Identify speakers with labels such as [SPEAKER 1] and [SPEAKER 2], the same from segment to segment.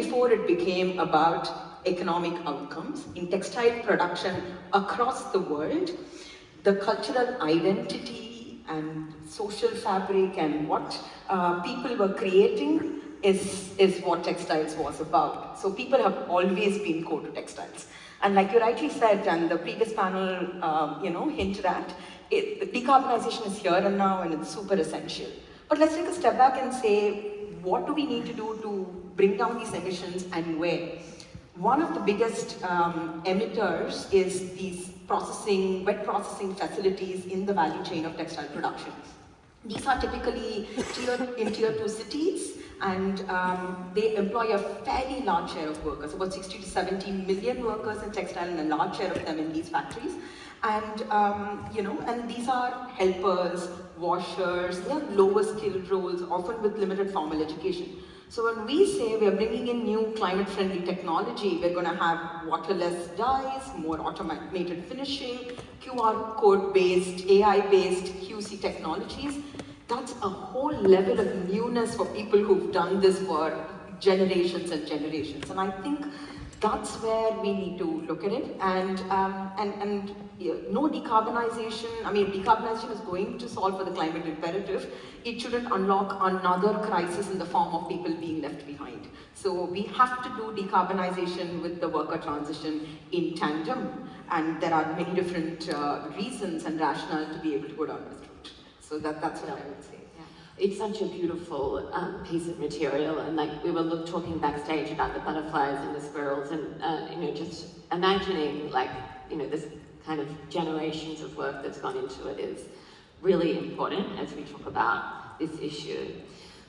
[SPEAKER 1] before it became about economic outcomes in textile production across the world, the cultural identity and social fabric and what people were creating is what textiles was about. So people have always been core to textiles. And like you rightly said, and the previous panel hinted at, decarbonization is here and now and it's super essential. But let's take a step back and say, what do we need to do to bring down these emissions and where? One of the biggest emitters is these wet processing facilities in the value chain of textile production. These are typically in tier 2 cities, and they employ a fairly large share of workers, about 60 to 70 million workers in textile, and a large share of them in these factories. And and these are helpers, washers, they have lower skilled roles, often with limited formal education. So when we say we're bringing in new climate-friendly technology, we're going to have waterless dyes, more automated finishing, QR code-based, AI-based QC technologies. That's a whole level of newness for people who've done this for generations and generations. And I think that's where we need to look at it. And no decarbonization, decarbonization is going to solve for the climate imperative. It shouldn't unlock another crisis in the form of people being left behind. So we have to do decarbonization with the worker transition in tandem. And there are many different reasons and rationale to be able to go down this route. So that's what I would say.
[SPEAKER 2] It's such a beautiful piece of material, and like we were talking backstage about the butterflies and the squirrels, and just imagining this kind of generations of work that's gone into it is really important as we talk about this issue.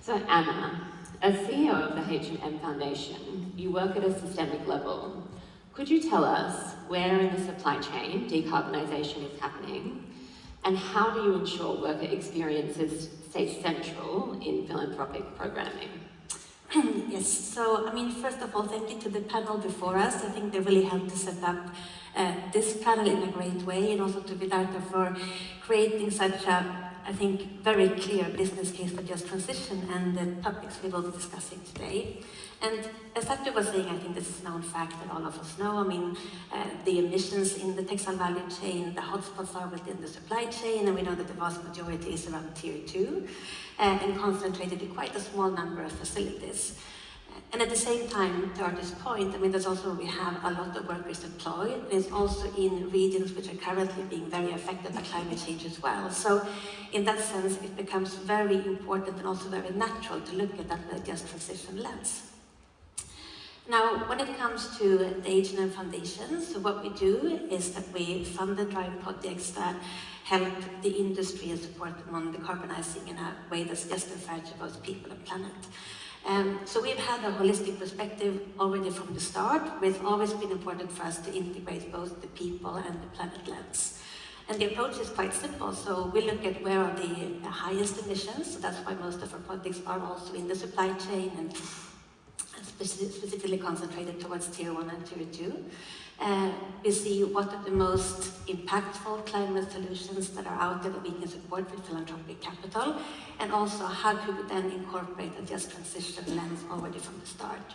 [SPEAKER 2] So Anna, as CEO of the H&M Foundation, you work at a systemic level. Could you tell us where in the supply chain decarbonisation is happening, and how do you ensure worker experiences stay central in philanthropic programming?
[SPEAKER 3] Yes, so first of all, thank you to the panel before us. I think they really helped to set up this panel in a great way, and also to Vidhartha for creating such a, I think, very clear business case for just transition and the topics we will be discussing today. And as Sattva was saying, I think this is a known fact that all of us know. The emissions in the textile value chain, the hotspots are within the supply chain, and we know that the vast majority is around tier 2 and concentrated in quite a small number of facilities. And at the same time, to Aarti's point, there's also, we have a lot of workers employed. There's also in regions which are currently being very affected by climate change as well. So in that sense, it becomes very important and also very natural to look at that with a just transition lens. Now, when it comes to the H&M Foundation, so what we do is that we fund and drive projects that help the industry and support them on decarbonizing in a way that's just and fair to both people and planet. So we've had a holistic perspective already from the start, where it's always been important for us to integrate both the people and the planet lens. And the approach is quite simple. So we look at where are the highest emissions, so that's why most of our projects are also in the supply chain and specifically concentrated towards tier 1 and tier 2. We see what are the most impactful climate solutions that are out there that we can support with philanthropic capital, and also how could we then incorporate a just transition lens already from the start.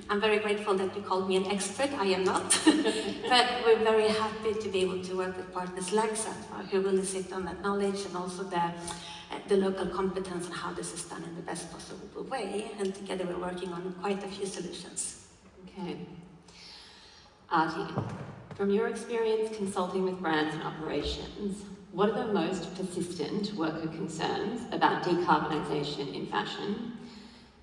[SPEAKER 3] I'm very grateful that you called me an expert. I am not, but we're very happy to be able to work with partners like Sattva, who really sit on that knowledge and also the local competence on how this is done in the best possible way, and together we're working on quite a few solutions.
[SPEAKER 2] Okay. Aarti, from your experience consulting with brands and operations, what are the most persistent worker concerns about decarbonisation in fashion,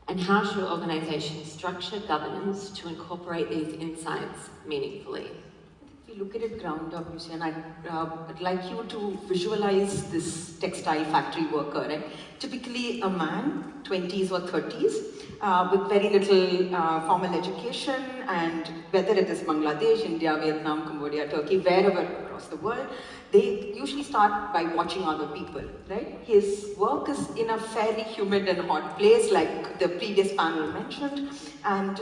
[SPEAKER 2] and how should organisations structure governance to incorporate these insights meaningfully?
[SPEAKER 1] If you look at it ground up, Lucy, and I'd like you to visualize this textile factory worker, right? Typically a man, 20s or 30s, with very little formal education, and whether it is Bangladesh, India, Vietnam, Cambodia, Turkey, wherever across the world. They usually start by watching other people, right? His work is in a fairly humid and hot place, like the previous panel mentioned, and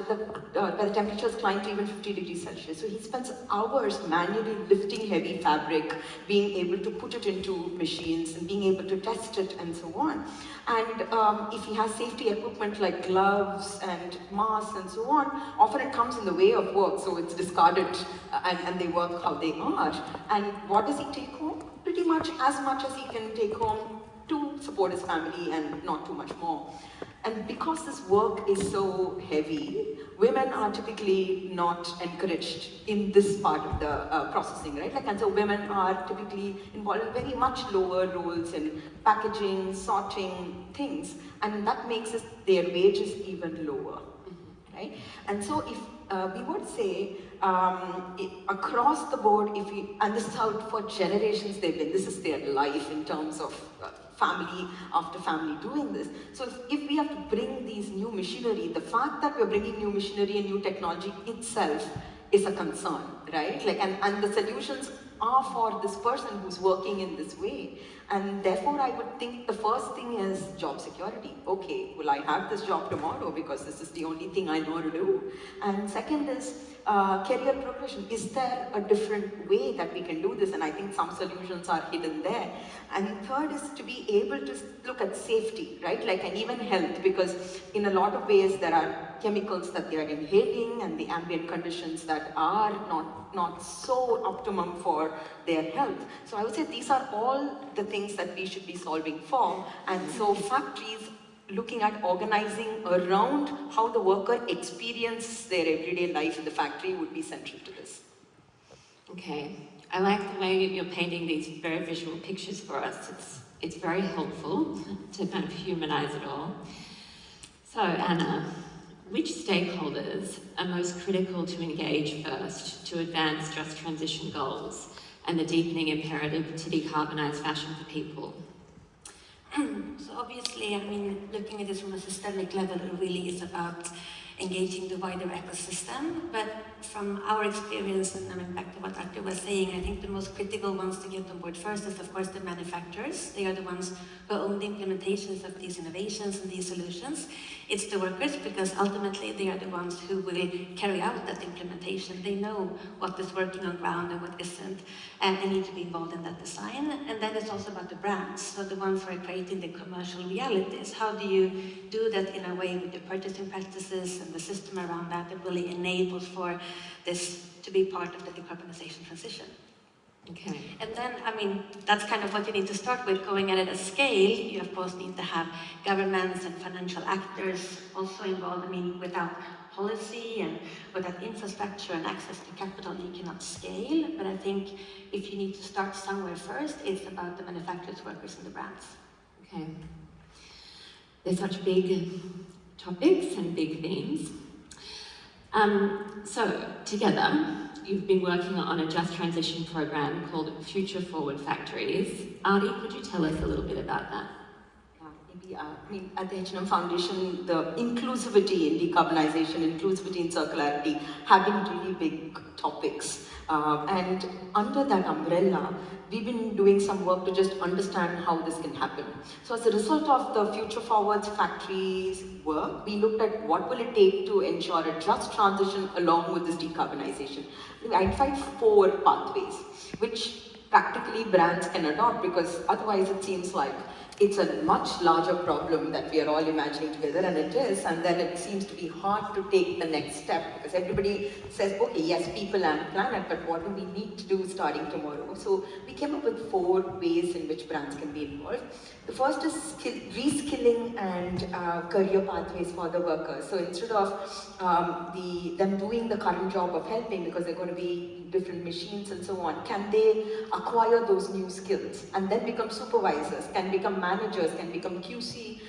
[SPEAKER 1] the temperatures climb to even 50 degrees Celsius. So he spends hours manually lifting heavy fabric, being able to put it into machines and being able to test it and so on. And if he has safety equipment like gloves and masks and so on, often it comes in the way of work, so it's discarded and they work how they are. And what does he take home? Pretty much as he can take home to support his family and not too much more. And because this work is so heavy, women are typically not encouraged in this part of the processing, right? Like, and so women are typically involved in very much lower roles in packaging, sorting, things, and that makes their wages even lower, right? And so if we would say across the board, and this is how for generations they've been, this is their life in terms of family after family doing this. So if we have to bring these new machinery, the fact that we're bringing new machinery and new technology itself is a concern, right? Like, and the solutions are for this person who's working in this way. And therefore, I would think the first thing is job security. Okay, will I have this job tomorrow because this is the only thing I know to do? And second is career progression. Is there a different way that we can do this? And I think some solutions are hidden there. And third is to be able to look at safety, right? Like, and even health, because in a lot of ways there are chemicals that they are inhaling and the ambient conditions that are not so optimum for their health. So I would say these are all the things that we should be solving for. And so factories looking at organizing around how the worker experiences their everyday life in the factory would be central to this.
[SPEAKER 2] Okay, I like the way you're painting these very visual pictures for us. It's very helpful to kind of humanize it all. So Anna, which stakeholders are most critical to engage first to advance just transition goals and the deepening imperative to decarbonise fashion for people?
[SPEAKER 3] So obviously, I mean, looking at this from a systemic level, it really is about engaging the wider ecosystem. But from our experience, and I mean, back to what Aarti was saying, I think the most critical ones to get on board first is, of course, the manufacturers. They are the ones who own the implementations of these innovations and these solutions. It's the workers, because ultimately they are the ones who will carry out that implementation. They know what is working on ground and what isn't, and they need to be involved in that design. And then it's also about the brands, so the ones who are creating the commercial realities. How do you do that in a way with the purchasing practices and the system around that really enables for this to be part of the decarbonization transition?
[SPEAKER 2] Okay.
[SPEAKER 3] And then, I mean, that's kind of what you need to start with, going at it at scale. You, of course, need to have governments and financial actors also involved. I mean, without policy and without infrastructure and access to capital, you cannot scale. But I think if you need to start somewhere first, it's about the manufacturers, workers, and the brands.
[SPEAKER 2] Okay. They're such big topics and big themes. So, together, you've been working on a just transition program called Future Forward Factories. Aarti, could you tell us a little bit about that?
[SPEAKER 1] Maybe, I mean, at the H&M Foundation, the inclusivity in decarbonization, inclusivity in circularity have been really big topics. And under that umbrella, we've been doing some work to just understand how this can happen. So as a result of the Future Forwards Factories work, we looked at what will it take to ensure a just transition along with this decarbonization. We identified 4 pathways, which practically brands can adopt, because otherwise it seems like it's a much larger problem that we are all imagining together, and it is, and then it seems to be hard to take the next step, because everybody says, okay, yes, people and planet, but what do we need to do starting tomorrow? So we came up with 4 ways in which brands can be involved. The first is reskilling and career pathways for the workers. So instead of them doing the current job of helping, because they're going to be different machines and so on, can they acquire those new skills and then become supervisors, can become managers, can become QC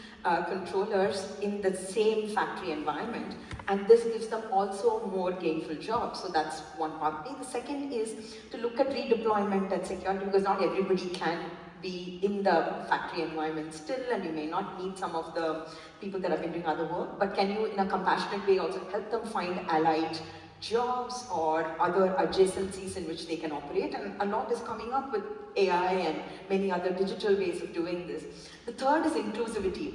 [SPEAKER 1] controllers in the same factory environment, and this gives them also more gainful jobs. So that's one pathway. The second is to look at redeployment and security, because not everybody can be in the factory environment still, and you may not need some of the people that have been doing other work, but can you, in a compassionate way, also help them find allied jobs or other adjacencies in which they can operate, and a lot is coming up with AI and many other digital ways of doing this. The third is inclusivity.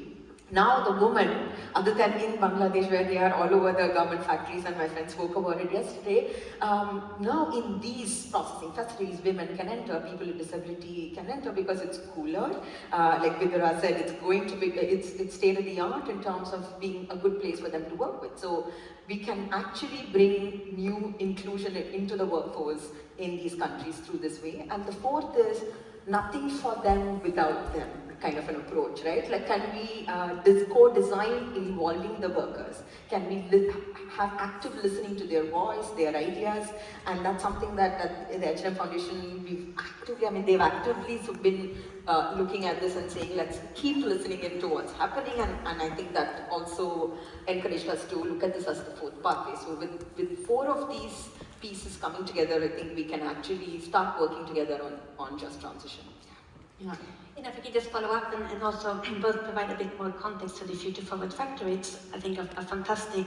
[SPEAKER 1] Now the women, other than in Bangladesh where they are all over the garment factories, and my friend spoke about it yesterday, now in these processing factories, women can enter, people with disability can enter because it's cooler. Like Vidura said, it's going to be, it's state of the art in terms of being a good place for them to work with. So we can actually bring new inclusion into the workforce in these countries through this way. And the fourth is nothing for them without them kind of an approach, right? Like, can we co-design involving the workers? Can we have active listening to their voice, their ideas? And that's something that at the H&M Foundation, they've actively been looking at this and saying, let's keep listening into what's happening. And I think that also encouraged us to look at this as the fourth pathway. So with four of these pieces coming together, I think we can actually start working together on just transition.
[SPEAKER 2] Yeah.
[SPEAKER 3] And if we could just follow up and also both provide a bit more context to the Future Forward Factory, it's, I think, a fantastic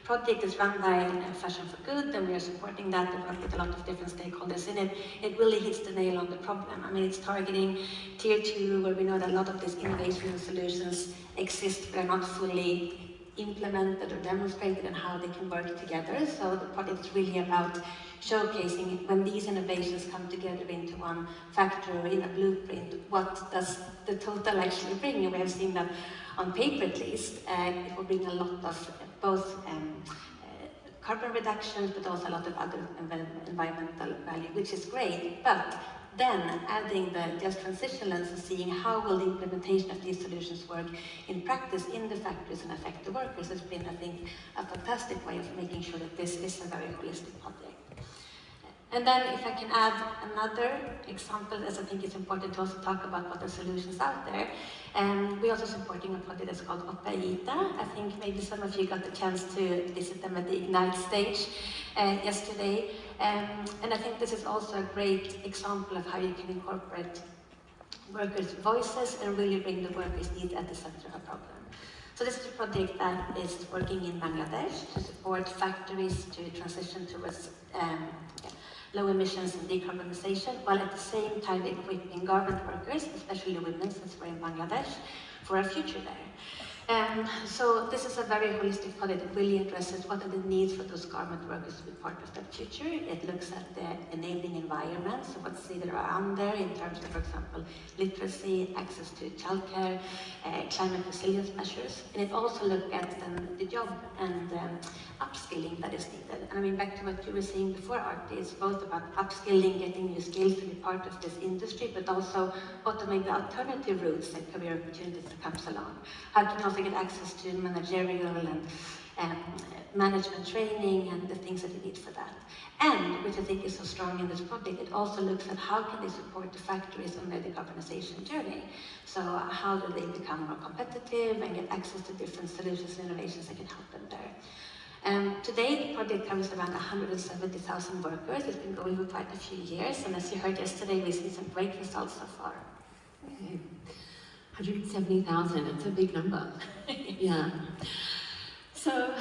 [SPEAKER 3] project. It's run by Fashion for Good, and we are supporting that and work with a lot of different stakeholders in it. It really hits the nail on the problem. I mean, it's targeting Tier 2, where we know that a lot of these innovation and solutions exist but are not fully implemented or demonstrated and how they can work together. So the project is really about showcasing when these innovations come together into one factory or in a blueprint, what does the total actually bring? And we have seen that on paper at least, it will bring a lot of both carbon reductions, but also a lot of other environmental value, which is great. But then adding the just transition lens and seeing how will the implementation of these solutions work in practice in the factories and affect the workers has been, I think, a fantastic way of making sure that this is a very holistic project. And then if I can add another example, as I think it's important to also talk about what are solutions out there. We're also supporting a project that's called Apparel. I think maybe some of you got the chance to visit them at the Ignite stage yesterday. And I think this is also a great example of how you can incorporate workers' voices and really bring the workers' needs at the center of a problem. So this is a project that is working in Bangladesh to support factories to transition towards low emissions and decarbonization, while at the same time equipping garment workers, especially women, since we're in Bangladesh, for a future there. So this is a very holistic project that really addresses what are the needs for those garment workers to be part of that future. It looks at the enabling environment, so what's needed around there in terms of, for example, literacy, access to childcare, climate resilience measures. And it also looks at the job and upskilling that is needed. And I mean, back to what you were saying before, Aarti, it's both about upskilling, getting new skills to be part of this industry, but also what are maybe alternative routes and career opportunities that comes along. How can you also get access to managerial and management training and the things that you need for that. And, which I think is so strong in this project, it also looks at how can they support the factories on their decarbonization journey. So how do they become more competitive and get access to different solutions and innovations that can help them there. Today, the project covers around 170,000 workers. It's been going for quite a few years, and as you heard yesterday, we see some great results so far.
[SPEAKER 2] Okay. 170,000, it's a big number. Yeah. So